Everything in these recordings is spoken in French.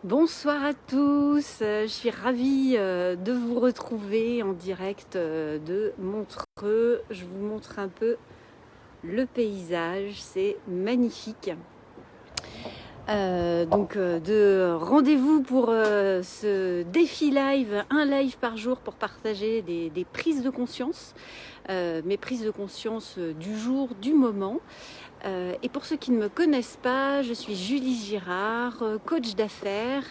Bonsoir à tous, je suis ravie de vous retrouver en direct de Montreux. Je vous montre un peu le paysage, c'est magnifique. De rendez-vous pour ce défi live, un live par jour pour partager des prises de conscience, mes prises de conscience du jour, du moment. Et pour ceux qui ne me connaissent pas, je suis Julie Girard, coach d'affaires,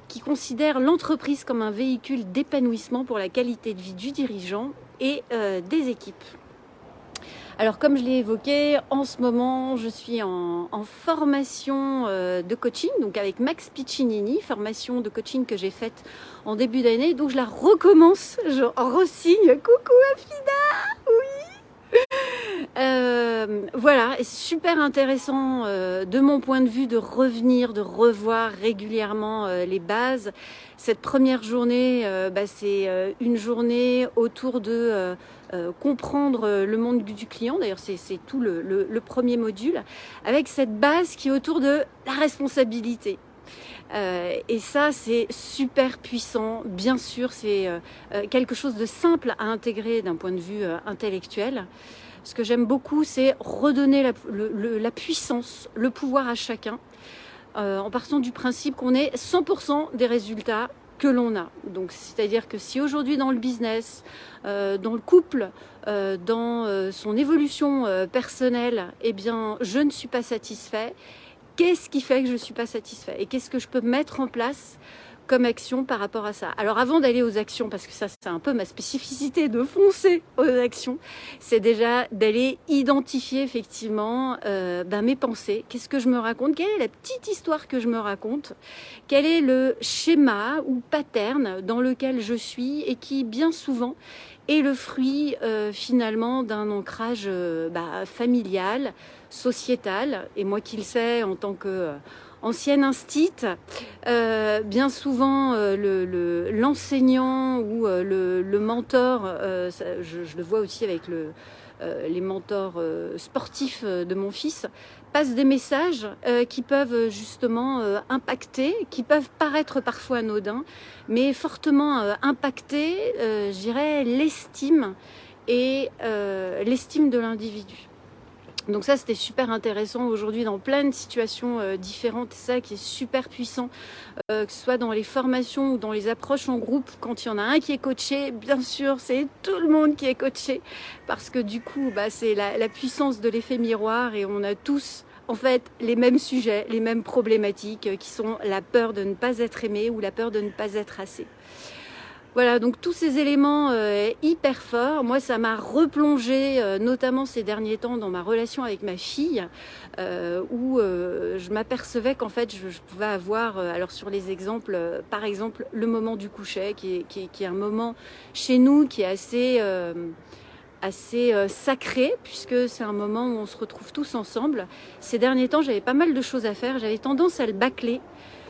qui considère l'entreprise comme un véhicule d'épanouissement pour la qualité de vie du dirigeant et des équipes. Alors comme je l'ai évoqué, en ce moment je suis en formation de coaching, donc avec Max Piccinini, formation de coaching que j'ai faite en début d'année, donc je la recommence, je re-signe, coucou Afida, oui. Voilà, et c'est super intéressant de mon point de vue de revenir, de revoir régulièrement les bases. Cette première journée, c'est une journée autour de comprendre le monde du client. D'ailleurs, c'est tout le premier module, avec cette base qui est autour de la responsabilité. Et ça, c'est super puissant. Bien sûr, c'est quelque chose de simple à intégrer d'un point de vue intellectuel. Ce que j'aime beaucoup, c'est redonner la puissance, le pouvoir à chacun, en partant du principe qu'on est 100% des résultats que l'on a. Donc, c'est-à-dire que si aujourd'hui dans le business, dans le couple, dans son évolution personnelle, eh bien, je ne suis pas satisfait, qu'est-ce qui fait que je ne suis pas satisfait? Et qu'est-ce que je peux mettre en place comme action par rapport à ça? Alors avant d'aller aux actions, parce que ça c'est un peu ma spécificité de foncer aux actions, c'est déjà d'aller identifier effectivement mes pensées. Qu'est-ce que je me raconte? Quelle est la petite histoire que je me raconte? Quel est le schéma ou pattern dans lequel je suis et qui bien souvent est le fruit finalement d'un ancrage familial, sociétal, et moi qui le sais en tant que ancienne instite, bien souvent l'enseignant ou le mentor, je le vois aussi avec les mentors sportifs de mon fils, passent des messages qui peuvent justement impacter, qui peuvent paraître parfois anodins, mais fortement impacter, je dirais, l'estime et l'estime de l'individu. Donc ça, c'était super intéressant aujourd'hui dans plein de situations différentes. C'est ça qui est super puissant, que ce soit dans les formations ou dans les approches en groupe. Quand il y en a un qui est coaché, bien sûr, c'est tout le monde qui est coaché. Parce que du coup, c'est la puissance de l'effet miroir et on a tous en fait les mêmes sujets, les mêmes problématiques qui sont la peur de ne pas être aimé ou la peur de ne pas être assez. Voilà, donc tous ces éléments hyper forts, moi ça m'a replongé notamment ces derniers temps dans ma relation avec ma fille, où je m'apercevais qu'en fait je pouvais avoir, alors sur les exemples, par exemple le moment du coucher, qui est un moment chez nous qui est assez sacré, puisque c'est un moment où on se retrouve tous ensemble. Ces derniers temps, j'avais pas mal de choses à faire, j'avais tendance à le bâcler,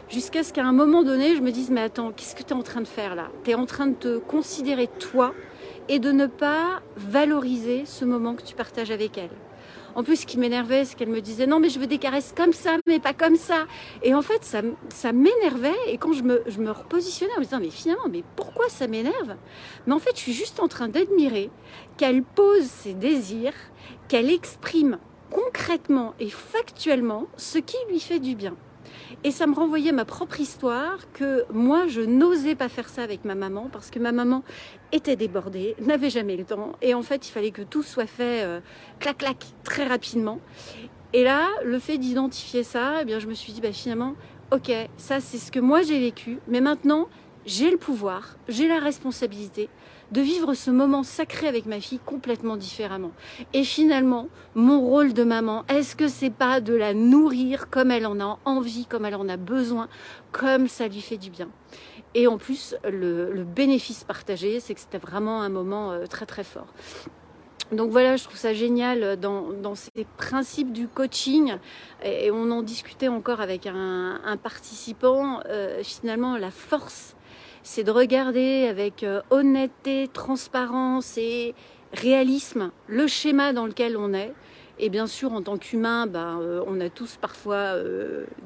jusqu'à ce qu'à un moment donné, je me dise, mais attends, qu'est-ce que tu es en train de faire là? Tu es en train de te considérer toi et de ne pas valoriser ce moment que tu partages avec elle. En plus, ce qui m'énervait, c'est qu'elle me disait, non, mais je veux des caresses comme ça, mais pas comme ça. Et en fait, ça m'énervait. Et quand je me repositionnais en me disant, mais finalement, mais pourquoi ça m'énerve? Mais en fait, je suis juste en train d'admirer qu'elle pose ses désirs, qu'elle exprime concrètement et factuellement ce qui lui fait du bien. Et ça me renvoyait ma propre histoire, que moi je n'osais pas faire ça avec ma maman parce que ma maman était débordée, n'avait jamais le temps, et en fait il fallait que tout soit fait clac clac très rapidement. Et là, le fait d'identifier ça, eh bien je me suis dit finalement, ok, ça c'est ce que moi j'ai vécu, mais maintenant j'ai le pouvoir, j'ai la responsabilité de vivre ce moment sacré avec ma fille complètement différemment. Et finalement, mon rôle de maman, est-ce que c'est pas de la nourrir comme elle en a envie, comme elle en a besoin, comme ça lui fait du bien? Et en plus, le bénéfice partagé, c'est que c'était vraiment un moment très très fort. Donc voilà, je trouve ça génial dans ces principes du coaching, et on en discutait encore avec un participant, finalement la force, c'est de regarder avec honnêteté, transparence et réalisme le schéma dans lequel on est, Et bien sûr, en tant qu'humain, on a tous parfois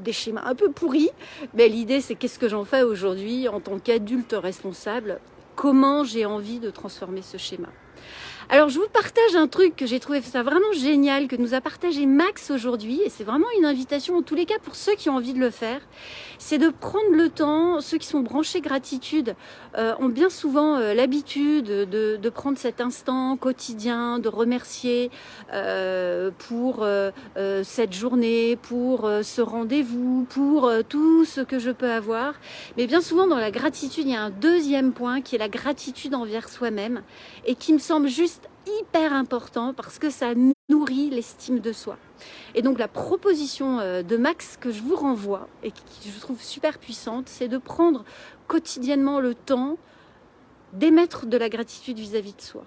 des schémas un peu pourris. Mais l'idée, c'est qu'est-ce que j'en fais aujourd'hui en tant qu'adulte responsable? Comment j'ai envie de transformer ce schéma? Alors, je vous partage un truc que j'ai trouvé ça vraiment génial, que nous a partagé Max aujourd'hui, et c'est vraiment une invitation, en tous les cas, pour ceux qui ont envie de le faire, c'est de prendre le temps. Ceux qui sont branchés gratitude ont bien souvent l'habitude de prendre cet instant quotidien, de remercier pour cette journée, pour ce rendez-vous, pour tout ce que je peux avoir. Mais bien souvent, dans la gratitude, il y a un deuxième point qui est la gratitude envers soi-même, et qui me semble juste hyper important parce que ça nourrit l'estime de soi. Et donc la proposition de Max que je vous renvoie et qui je trouve super puissante, c'est de prendre quotidiennement le temps d'émettre de la gratitude vis-à-vis de soi.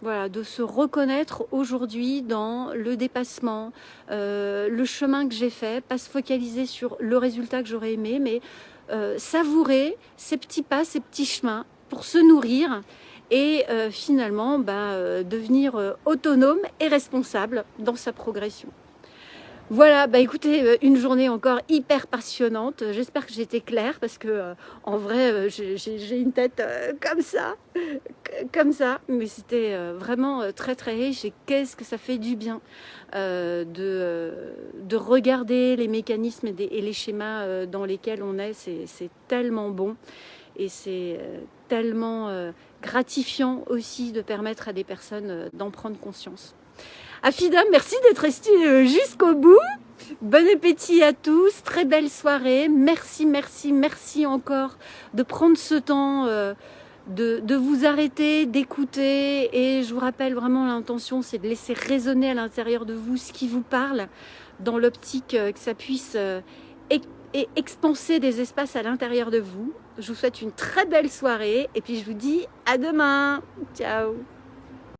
Voilà, de se reconnaître aujourd'hui dans le dépassement, le chemin que j'ai fait, pas se focaliser sur le résultat que j'aurais aimé, mais savourer ces petits pas, ces petits chemins pour se nourrir et finalement devenir autonome et responsable dans sa progression. Voilà, écoutez, une journée encore hyper passionnante. J'espère que j'étais claire parce que en vrai, j'ai une tête comme ça. Mais c'était vraiment très très riche. Et qu'est-ce que ça fait du bien de regarder les mécanismes et les schémas dans lesquels on est. C'est tellement bon et c'est tellement gratifiant aussi de permettre à des personnes d'en prendre conscience. Afida, merci d'être resté jusqu'au bout. Bon appétit à tous, très belle soirée. Merci, merci, merci encore de prendre ce temps, de vous arrêter, d'écouter. Et je vous rappelle vraiment l'intention, c'est de laisser résonner à l'intérieur de vous ce qui vous parle, dans l'optique que ça puisse expanser des espaces à l'intérieur de vous. Je vous souhaite une très belle soirée et puis je vous dis à demain. Ciao.